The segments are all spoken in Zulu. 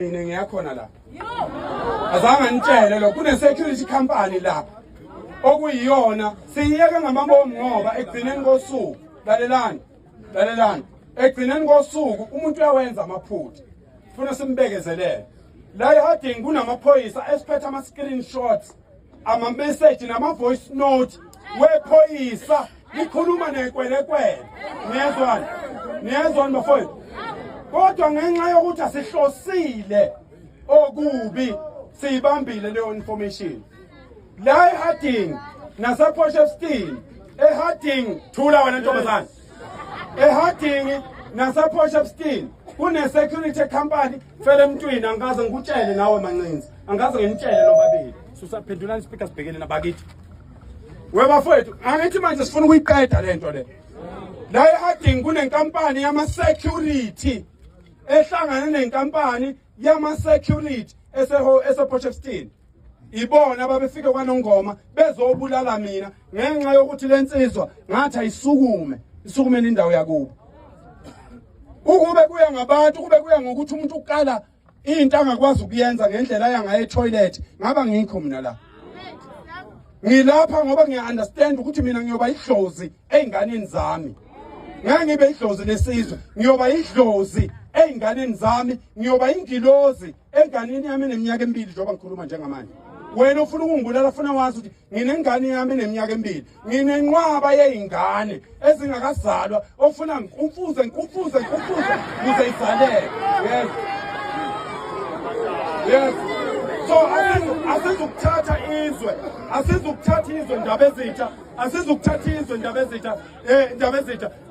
Mina ngiyakhona la. Azange ngitshele lo kune security company la. Okuyiyona siyiyeke ngamambomu ngoba ekugcineni kosuku lalelani ekugcineni kosuku umuntu uyawenza amaphutha ufuna simbekezelele la eHarding kunamaphoyisa esiphethe ama screenshots ama message nama voice note wephoyisa likhuluma nekwelekwele niyezwana bafowethu kodwa ngenxa yokuthi asihlosile okubi siyibambile leyo information la eHarding nasePortshepstone eHarding thula wena ntombazana eHarding nasePortshepstone kune security company fele emntwini angaze ngikutshele nawe mancinzi angaze ngimtshele lobabili susaphendulani speaker sibhekene nabakithi webafowethu angithi manje sifuna ukuyiqeda lento le la eHarding kunenkampani yama security ehlangana nenkampani yama security esePortshepstone ibona babefika kwaNongoma bezobulala mina ngenxa yokuthi lensizwa ngathi isukume indawo yakubo ukube kuya ngabantu kube kuya ngokuthi umuntu uqala into angakwazi ukuyenza ngendlela yangaye toilet ngaba ngikho mina la ngilapha ngoba ngiyaunderstand ukuthi mina ngiyoba idlozi einganeni zami ngeke ngibe idlozi lesizwe ngiyoba idlozi einganeni zami ngiyoba ingilozi enganeni yami neminyaka emibili njengoba ngikhuluma njengamanje wena ufuna ukungibulala ufuna wazi ukuthi nginengane yami neminyaka emibili nginenqwaba yeingane ezingakazalwa ofuna ngikufuze ukuze izaleke yes so asizukuthatha izwe ndaba ezitha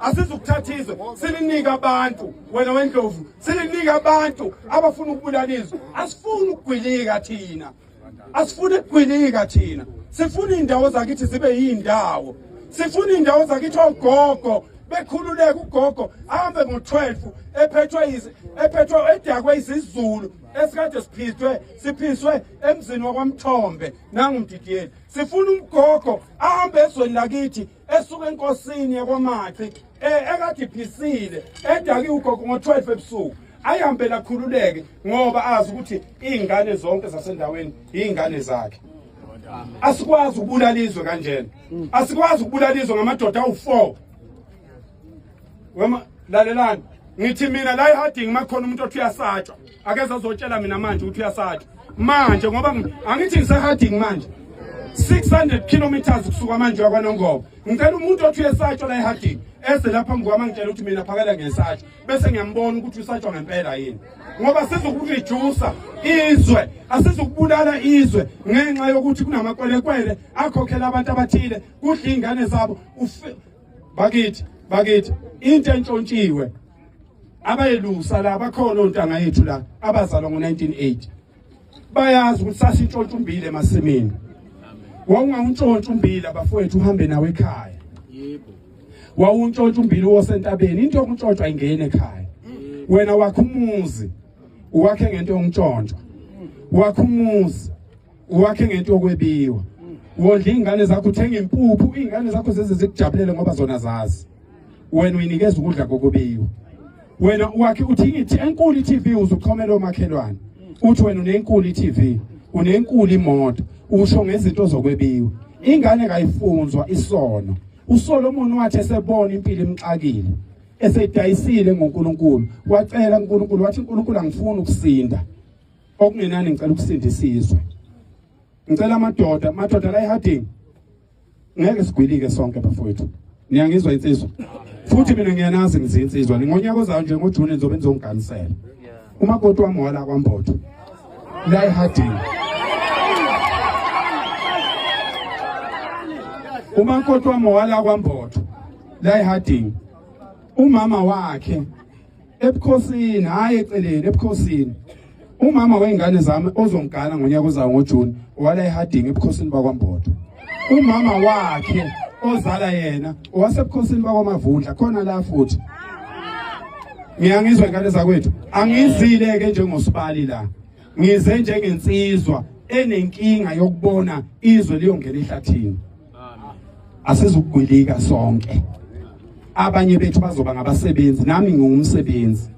asizukuthatha izwe silinika abantu wena wendlovu silinika abantu abafuna ukubulala izwe asifuni ukugwilika thina sifuna indawo zakithi zibe yindawo sifuna indawo zakithi ogogo bekhululeka ugogo ahambe ngo12 ephethwe edakwe isizulu esikade siphiswe emzini wakwaMthombe nangumdidiyeli sifuna umgogo ahambe ezweni lakithi esuka enkosini yakwaMathi ekade iphisile edaki ugogo ngo12 ebusuku ayihambe lakhululeke ngoba azi ukuthi izingane zonke zasendaweni izingane zakhe asikwazi ukubulala izwe kanjena asikwazi ukubulala izwe ngamadoda awu4 wema lalelani ngithi mina la eHarding makhona umuntu othi uyasatshwa akeza azotshela mina manje ukuthi uyasatshwa manje ngoba angithi ngiseHarding manje 600 kilometers kusuka manje yakwaNongoma ngicela umuntu othi uyasatshwa la eHarding ese lapha ngwama ngitshela ukuthi mina phakela ngesatshwa bese ngiyambona ukuthi usatshwa ngempela yini ngoba sizokureduce izwe asizokubulala izwe ngenxa yokuthi kunamakwelekwele akhokhela abantu abathile kudla ingane zabo bakithi into entshontshiwe abayelusa la bakhona ontanga yethu la abazalwa ngo1980 bayazi ukuthi sasintshontsha umbili emasimini wawungawuntshontsha umbili abafowethu uhambe nawe ekhaya yebo wawuntshontsha umbili wosentabeni into yokuntshontsha ingene ekhaya wena wakho umuzi uwakhe ngento yokuntshontsha wakho umuzi uwakhe ngento yokwebiwa wondla ingane zakho uthenga impuphu ingane zakho zezikujabulele ngoba zona zazi wena uyinikeza ukudla kokubiwa wena wakhe uthingithi enkulu iTV uzuxhomela omakhelwane uthi wena unenkulu iTV unenkulu imoto usho ngezinto zokwebiwa ingane kayifunzwa isono uSolomon wathi esebona impilo imxakile esedayisile ngoNkulunkulu wacela uNkulunkulu wathi uNkulunkulu angifuni ukusinda okungenani ngicela ukusindisa izwe ngicela amadoda la eHarding ngeke sigwilike sonke bafowethu niyangizwa insizwa futhi mina ngiyanazi ngizinsizwa ngonyaka ozayo nje ngoJune ngizobe ngizonganisela umakoti wami wala kwaMbotho la eHarding umakoti wami wala kwaMbotho la eHarding umama wakhe ebukhosini hayi eceleni ebukhosini umama weingane zami ozongana ngonyaka ozayo ngoJune wala eHarding ebukhosini bakwaMbotho umama wakhe ozala yena owasebukhosini bakwaMavundla khona la futhi ngiyangizwa ingane zakwethu angizile ke njengosibali la ngize njengensizwa enenkinga yokubona izwe liyongena ehlathini asizukugwilika sonke abanye bethu bazoba ngabasebenzi nami ngumsebenzi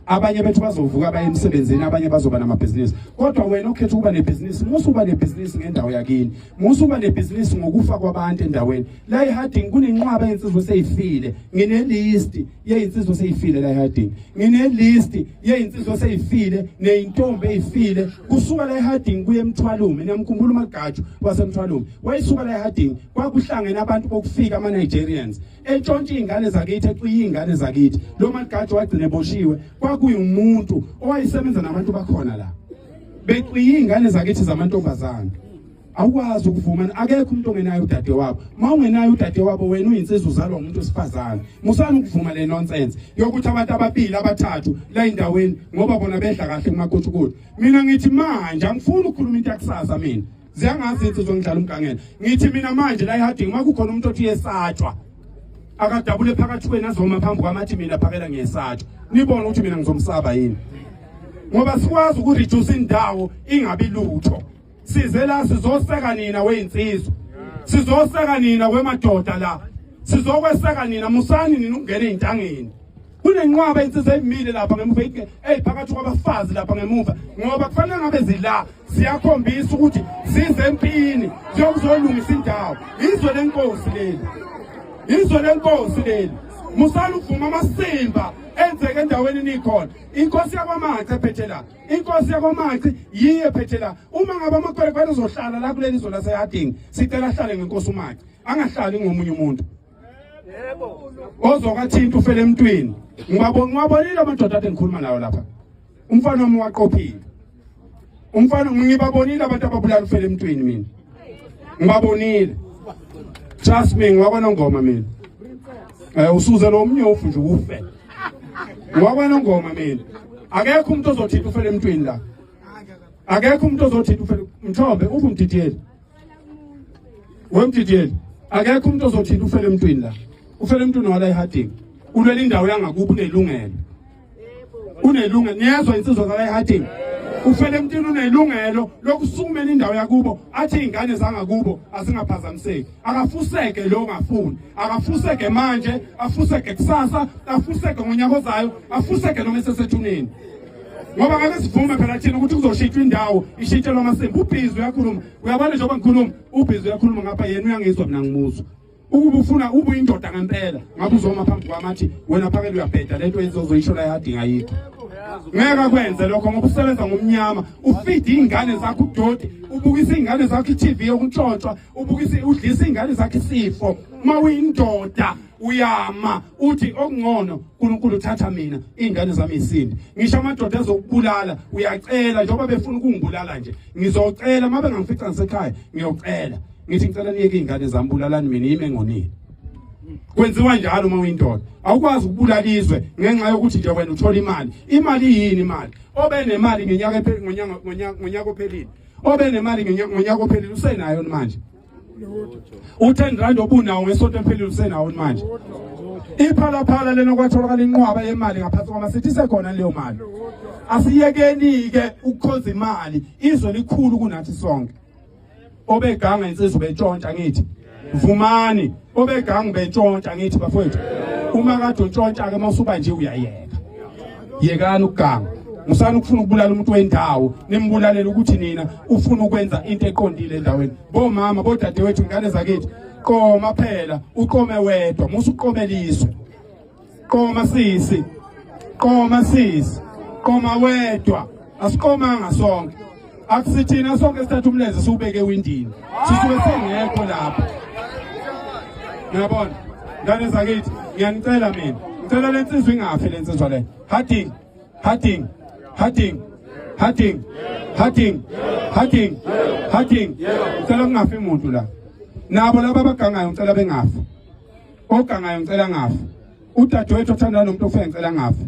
abanye bethu bazovuka baye emsebenzini, abanye bazoba namabhizinisi. Kodwa wena ukhetha ukuba nebhizinisi, musuba nebhizinisi ngendawo yakini, musuba nebhizinisi ngokufa kwabantu endaweni. La eHarding kunenqwaba yensizwe seyifile, ngine list yezinsizwe seyifile la eHarding, ngine list yezinsizwe seyifile neintombi eyifile kusuka la eHarding kuye eMthwalume. Niyamkhumbula uMagatshu waseMthwalume, wayisuka la eHarding kwakuhlangene abantu bokufika ama Nigerians entshontshe ingane zakithi, eqiye ingane zakithi. Lo Magatshu wagcina eboshiwe, kwakuyimuntu owayesebenza nabantu bakhona la, beqiye ingane zakithi zamantombazana. Awukwazi ukuvuma, akekho umuntu ongenayo udade wabo. Mawungenayo udade wabo, wena uyinsizwa uzalwa umuntu wesifazane. Musana ukuvuma le nonsense yokuthi abantu ababili abathathu la endaweni ngoba bona bedla kahle kumakutshukudu. Mina ngithi manje angifuni ukukhuluma into yakusasa mina. Ziyangazi insizwa ngidlala umgangela. Ngithi mina manje la eHarding makukhona umuntu othi yesatshwa, akadabule phakathi kwena azoma phambi kwamathi mina phakela ngiyesatshwa. Nibona ukuthi mina ngizomsaba yini? Ngoba sikwazi ukureduce indawo ingabi lutho. Size la sizoseka nina weinsizwa, sizoseka nina kwemadoda la, sizokweseka nina. Musani nina ungene intangeni. Kunenqwaba insizwe emile lapha ngemuva phakathi kwabafazi lapha ngemuva, ngoba kufanele ngabe zila siyakhombisa ukuthi size empini siyokuzolungisa indawo. Izwe lenkosi leli, izwe lenkosi leli. Musani ukuvuma amasimba enzeke endaweni nikhona. Inkosi yakwaMaci ephethe la, inkosi yakwaMaci yiye ephethe la. Uma ngaba amakhwekhwe ezohlala la kuleli zona laseHarding, sicela ahlale ngenkosi uMaci, angahlali ngomunye umuntu. Yebo, ozokathinta ufele emntwini. Ngibabonile amadoda ade ngikhuluma nayo lapha. Umfana wami waqophile, umfana ngibabonile abantu ababulala ufele emntwini mina. Ngibabonile. Just me ngwabona ngoma mina. Usuze lo mnyofu nje ufe. Ngwabona ngoma mina. Akekho umuntu ozothinta ufele emntwini la. Akekho umuntu ozothinta ufele. Mthombe ubumdidiyeli. Wemdidiyeli. Akekho umuntu ozothinta ufele emntwini la. Ufele emntwini wala eHarding. Ulwela indawo yangakubo unelungelo. Unelungelo. Niyezwa insizwa zala eHarding. Ufele emntwini unelungelo lokusumela indawo yakubo, athi ingane zangakubo asingaphazamiseki. Akafuseke lo ngafuni. Akafuseke manje, afuseke kusasa, afuseke ngonyaka ozayo, afuseke noma esesethuneni. Ngoba ngeke sivume phela thina ukuthi kuzoshintshwa indawo, ishintshelwa amasembu. Ubhizi uyakhuluma. Uyabona njengoba ngikhuluma, ubhizi uyakhuluma ngapha yena uyangizwa mina ngimuzwa. Ukuba ufuna ubuyindoda ngempela, ngabe uzoma phambi kwamathi wena phakela uyabheda lento ezozoyisho la eHarding ayikho. Ngeke kwenze lokho ngoba usebenza ngomnyama, ufeed ingane zakho udoti, ubukisa ingane zakho iTV yokuntshontshwa, ubukisa udlisa ingane zakho isifo. Uma uyindoda uyama uthi okungcono uNkulunkulu uthatha mina ingane zami isindi. Ngisho amadoda ezokubulala uyacela njengoba befuna ukungibulala nje, ngizocela mabe ngangifica ngisekhaya ngiyocela. Ngithi ngicela niyeke ingane zami bulalani mina yime ngonini. Kwenziwa njalo uma uyindoda. Awukwazi ukubulalizwe ngenxa yokuthi nje wena uthola imali. Imali yini imali? Obe nemali ngenyaka ngonyaka ophelile. Obe nemali ngonyaka ophelile usenayo manje. U10 obunawo ngesonto emphelile usenawo manje. Iphala lena kwatholakala inqwaba yemali ngaphansi kwamasithi sekhona leyo mali. Asiyekeni ke ukukhoza imali, izwe likhulu kunathi sonke. Obeganga insizwe betshontsha ngithi vumani, obeganga betshontsha ngithi bafowethu. Uma kade utshontsha ke masuba nje uyayeka. Yekani ukuganga. Musana ukufuna ukubulala umuntu wendawo, nimbulalela ukuthi nina ufuna ukwenza into eqondile endaweni. Bomama bodadewethu ingane zakithi, qoma phela, uqome wedwa, musuqomeliswe. Qoma sisi. Qoma sisi. Qoma wedwa. Asiqomanga sonke. Akusithina sonke sithatha umlenze siubeke ewindini. Sisuke sengekho lapho. Ngiyabona. Ngane zakithi, ngiyanicela mina. Ngicela lensizwe ingafi lensizwa le. Harding. Ngicela kungafi umuntu la. Nabo laba abagangayo ngicela bengafi. Ogangayo ngicela ngafi. Udadewethu othanda nomuntu ofeke ngicela ngafi.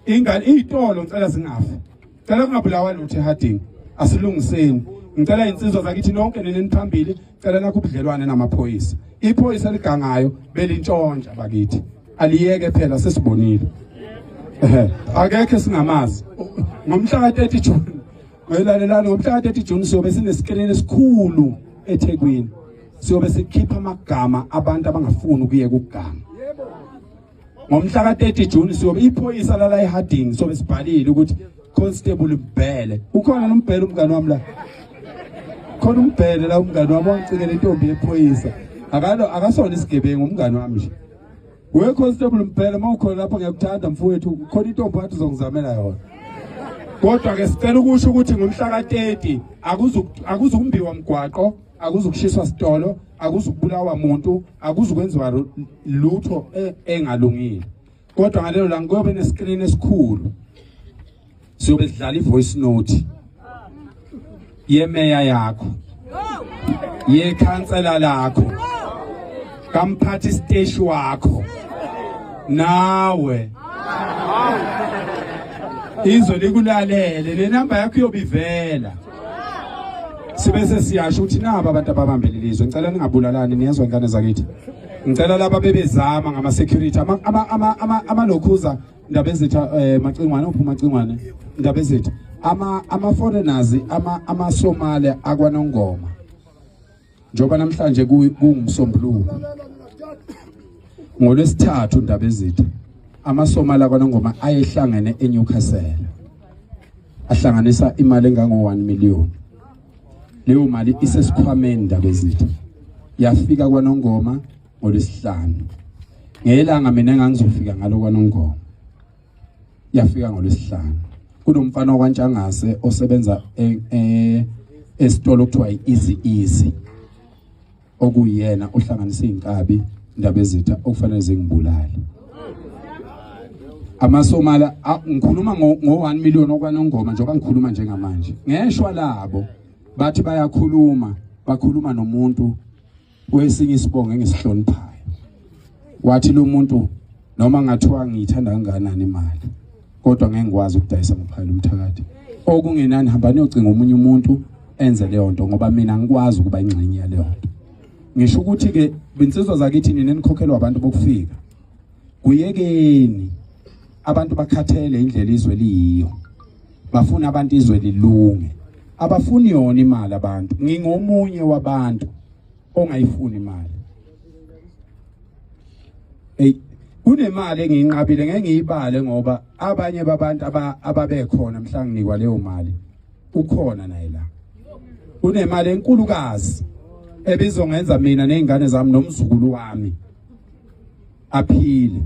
Ingane izitolo ngicela zingafi. Ngicela kungabulawa lutho eHarding. Asilungiseni. Ngicela insizwa zakithi nonke neneniphambili, ngicela nakho ubudlelwane namaphoyisa. Iphoyisa ligangayo belintshontsha bakithi. Aliyeke phela sesibonile. Akekho singamazi. Ngomhla ka-30 June. Ngoyilalelana ngomhla ka-30 June siyobe sinesikrini esikhulu eThekwini. Siyobe sikhipha amagama abantu abangafuni ukuyeka ukuganga. ngomhla ka-30 June siyobe iphoyisa lala eHarding sobe sibhalile ukuthi Constable Mbhele. Ukhona noMbhele umngane wami la. Khona uMbhele la umngane wami wangicikela intombi yephoyisa. Akasona isigebengu umngane wami nje. We Constable Mbhele mawukhona lapha ngiyakuthanda mfowethu khona intombi wathi uzongizamela yona. Kodwa ke sicela ukusho ukuthi ngomhla ka-30 akuzukumbiwa mgwaqo, akuzukushiswa sitolo, akuzukubulawa umuntu, akuzukwenziwa lutho engalungile. Kodwa ngalelo langa kuyobe nescreen esikhulu. Siyobe sidlala ivoice note yemeya yakho, yekhansela lakho, kamphathi stage wakho, nawe izwe likulalele, le number yakho iyobivela. Sibese siyasho ukuthi naba abantu ababambelelizwe, ngicela ningabulalani niyezwa ingane zakithi. Ngicela laba bebezama ngama security amalokhuza indaba ezitha macingwane uphuma macingwane indaba ezitha ama foreigners ama Somali akwaNongoma. Njoba namhlanje kungumsombuluko. NgoLwesithathu indaba ezitha ama Somali akwaNongoma ayehlangene eNewcastle. Ahlanganisa imali engango 1 million. Leyo mali isesikhwameni indaba ezitha. Yafika kwaNongoma ngoLwesihlanu. Ngelanga mina engangizofika ngalo kwaNongoma. Yafika ngoLwesihlanu. Kunomfana wakwaNtshangase osebenza esitolo kuthiwa Easy okuyena ohlanganisa inkabi indaba ezitha okufanele zingibulale. Amasomala ngikhuluma ngo1 million okwaNongoma njengoba ngikhuluma njengamanje. Ngeshwa labo bathi bakhuluma nomuntu wesinye isibongo engisihloniphayo. Wathi lo muntu noma ngathiwa ngiyithanda kangakanani imali kodwa ngeke ngikwazi ukudayisa ngophayela umthakathi. Okungenani hamba niyocinga umunye umuntu enze leyo nto ngoba mina ngikwazi ukuba ingxenye yaleyo nto. Ngisho ukuthi ke binsizwa zakithi nini nikhokhelwa abantu bokufika. Kuyekeni abantu bakhathele indlela izwe liyiyo. Bafuna abantu izwe lilunge. Abafuni yona imali abantu. Ngingomunye wabantu ongayifuni imali. Kunemali engiyinqabile ngeke ngiyibale ngoba abanye babantu ababekhona mhla nginikwa leyo mali ukhona naye la. Kunemali enkulukazi ebizongenza mina nezingane zami nomzukulu wami aphile.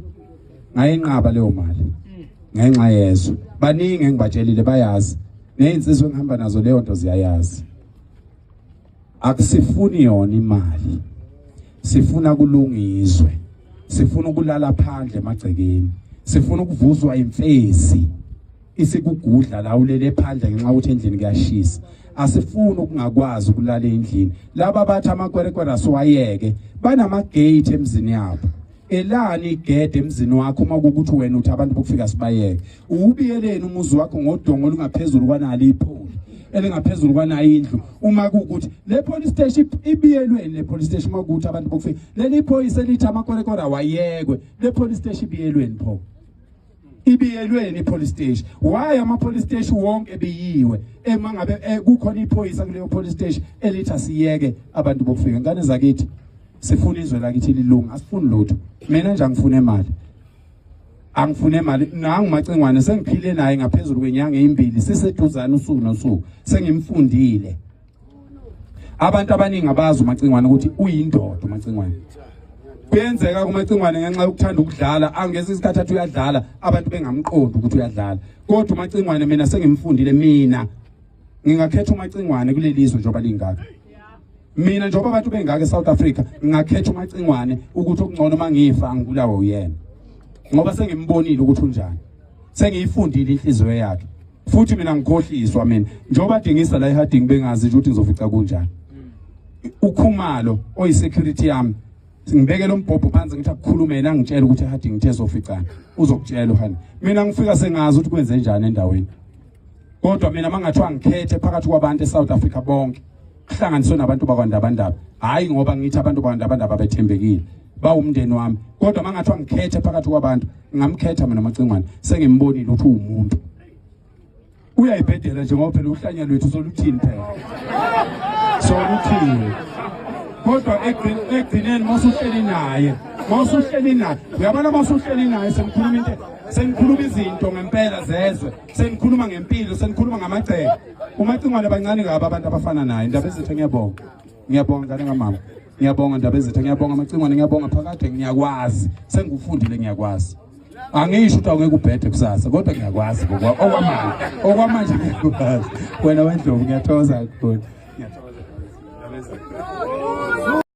Ngayinqaba leyo mali ngenxa yezo. Baningi engibatshelile bayazi. Nezinsizwe engihamba nazo leyo nto ziyayazi. Akusifuni yona imali. Sifuna kulungiswe. Sifuna ukulala phandle emagcekeni. Sifuna ukuvuzwa imfezi. Isikugudla la ulele phandle ngenxa ukuthi endlini kuyashisa. Asifuni ukungakwazi ukulala endlini. Laba bathi amakwerekwera asiwayeke banamagate emzini yabo. Elani igede emzini wakho uma ukuthi wena uthi abantu bokufika sibayeke. Ubiyeleni umuzi wakho ngodongo olungaphezulu kwanali ipholi. Elingaphezulu kwanayi indlu uma ukuthi le police station ibiyelweni le police station uma ukuthi abantu bokufika leli iphoyisa elithi amakwerekwera wayekwe le police station ibiyelweni pho ibiyelweni police station why ama police station wonke ebiyiwe emangabe kukhona iphoyisa kuleyo police station elithi asiyeke abantu bokufika ngane zakithi sifuna izwe lakithi lilunga asifuni lutho mina nje angifune imali angifune imali nangu macingwane sengiphile naye ngaphezulu kwenyanga ezimbili siseduzana usuku nosuku sengimfundile abantu abaningi abazi umacingwane ukuthi uyindoda umacingwane kuyenzeka kumacingwane ngenxa yokuthanda ukudlala angeze isikhathi athi uyadlala abantu bengamqondi ukuthi uyadlala kodwa umacingwane mina sengimfundile mina ngingakhetha umacingwane kuleli lizwe njengoba lingaka mina njengoba abantu bengaka eSouth Africa ngingakhetha umacingwane ukuthi okungcono mangifa angibulawe uyena ngoba sengimbonile ukuthi unjani sengiyifundile inhliziyo yakhe futhi mina ngikhohliswa mina njengoba dingisa la eHarding bengazi ukuthi ngizofica kunjani ukhumalo oyisecurity yami ngibeke lo mbhobho phansi ngithi akukhulume yena ngitshela ukuthi eHarding ngithe soficana uzokutshela uhani mina ngifika sengazi ukuthi kwenze njani endaweni kodwa mina mangathiwa ngikhethe phakathi kwabantu eSouth Africa bonke kuhlanganiswe nabantu bakwaNdabandaba hayi ngoba ngithi abantu bakwaNdabandaba bethembekile bawumndeni wami kodwa mangathiwa ngikhethe phakathi kwabantu ngamkhetha mina macingwane sengimbonile ukuthi umuntu uyayibhedela njengoba phela uhlanya lwethu soluthini phela soluthini kodwa egcineni masuhleli naye mawusuhleli naye uyabona mawusuhleli naye senikhuluma izinto ngempela zezwe senikhuluma ngempilo senikhuluma ngamagceke umacingwane abancane kabi abantu abafana naye Ndaba Ezitha ngiyabonga ngane ngamama ngiyabonga Ndaba Ezitha ngiyabonga amacingwane ngiyabonga phakade ngiyakwazi sengikufundile ngiyakwazi angisho ukuthi awungeke ubhede kusasa kodwa ngiyakwazi okwamanje ngiyakwazi wena wendlovu ngiyathokoza kakhulu